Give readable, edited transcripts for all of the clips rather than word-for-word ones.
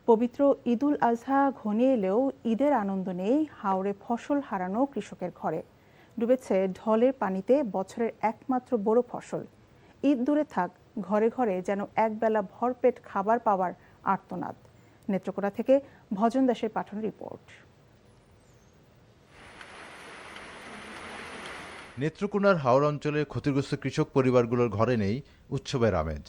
পবিত্র ঈদুল আজহা ঘনিয়ে এলেও ঈদের আনন্দ নেই হাওরে ফসল হারানো কৃষকের ঘরে। ডুবেছে ঢলের পানিতে বছরের একমাত্র বড় ফসল। ঈদ দূরে থাক, ঘরে ঘরে যেন একবেলা ভরপেট খাবার পাওয়ার আর্তনাদ। নেত্রকোনা থেকে ভজন দাসের পাঠানো রিপোর্ট। নেত্রকোনার হাওর অঞ্চলের ক্ষতিগ্রস্ত কৃষক পরিবারগুলোর ঘরে নেই উৎসবের আমেজ।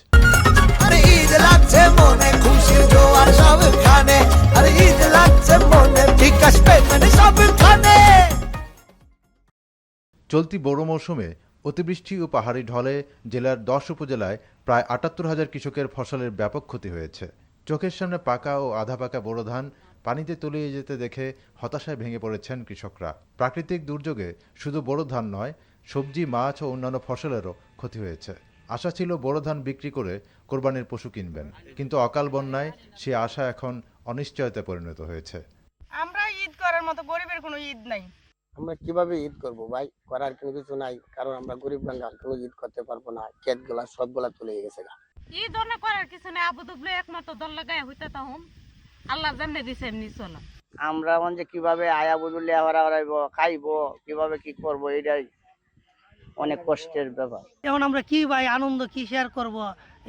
চলতি বড় মৌসুমে অতিবৃষ্টি ও পাহাড়ি ঢলে জেলার 10 উপজেলায় প্রায় ৭৮,০০০ কৃষকের ফসলের ব্যাপক ক্ষতি হয়েছে। চোখের সামনে পাকা ও আধা পাকা বোরো ধান পানিতে তলিয়ে যেতে দেখে হতাশায় ভেঙে পড়েছেন কৃষকরা। প্রাকৃতিক দুর্যোগে শুধু বোরো ধান নয়, সবজি, মাছ ও অন্যান্য ফসলেরও ক্ষতি হয়েছে। আশা ছিল বোরো ধান বিক্রি করে কোরবানির পশু কিনবেন, কিন্তু অকাল বন্যায় সে আশা এখন অনিশ্চয়তায় পরিণত হয়েছে। আমরা ঈদ করার মতো গরিবের কোনো ঈদ নাই। আমরা কিভাবে ঈদ করব ভাই? করার কোনো কিছু নাই, কারণ আমরা গরিব বাঙাল, কোনো ঈদ করতে পারবো না। ক্ষেতগুলা সবগুলা চলে গেছে। ঈদ অনেক করার কিছু নাই, আবুদুবলে একমাত্র দল লাগায় হইতে তখন আল্লাহ যেমনি দিছে এমনি চলা। আমরা যে কিভাবে আয়া বদলে হারাইব, খাইবো, কিভাবে কি করব, এটাই অনেক কষ্টের ব্যাপার। এখন আমরা কি ভাই আনন্দ কি শেয়ার করব?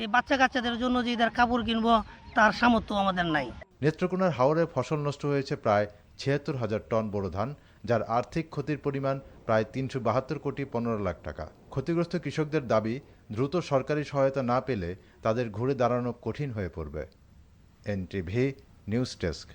এই বাচ্চা কাচ্চাদের জন্য যে ঈদের কাপড় কিনবো তার সামর্থ্য আমাদের নাই। নেত্রকোনার হাওরে ফসল নষ্ট হয়েছে প্রায় ৭৬,০০০ টন বোরো ধান, যার আর্থিক ক্ষতির পরিমাণ প্রায় ৩৭২ কোটি ১৫ লাখ টাকা। ক্ষতিগ্রস্ত কৃষকদের দাবি, দ্রুত সরকারি সহায়তা না পেলে তাদের ঘুরে দাঁড়ানো কঠিন হয়ে পড়বে। NTV news desk.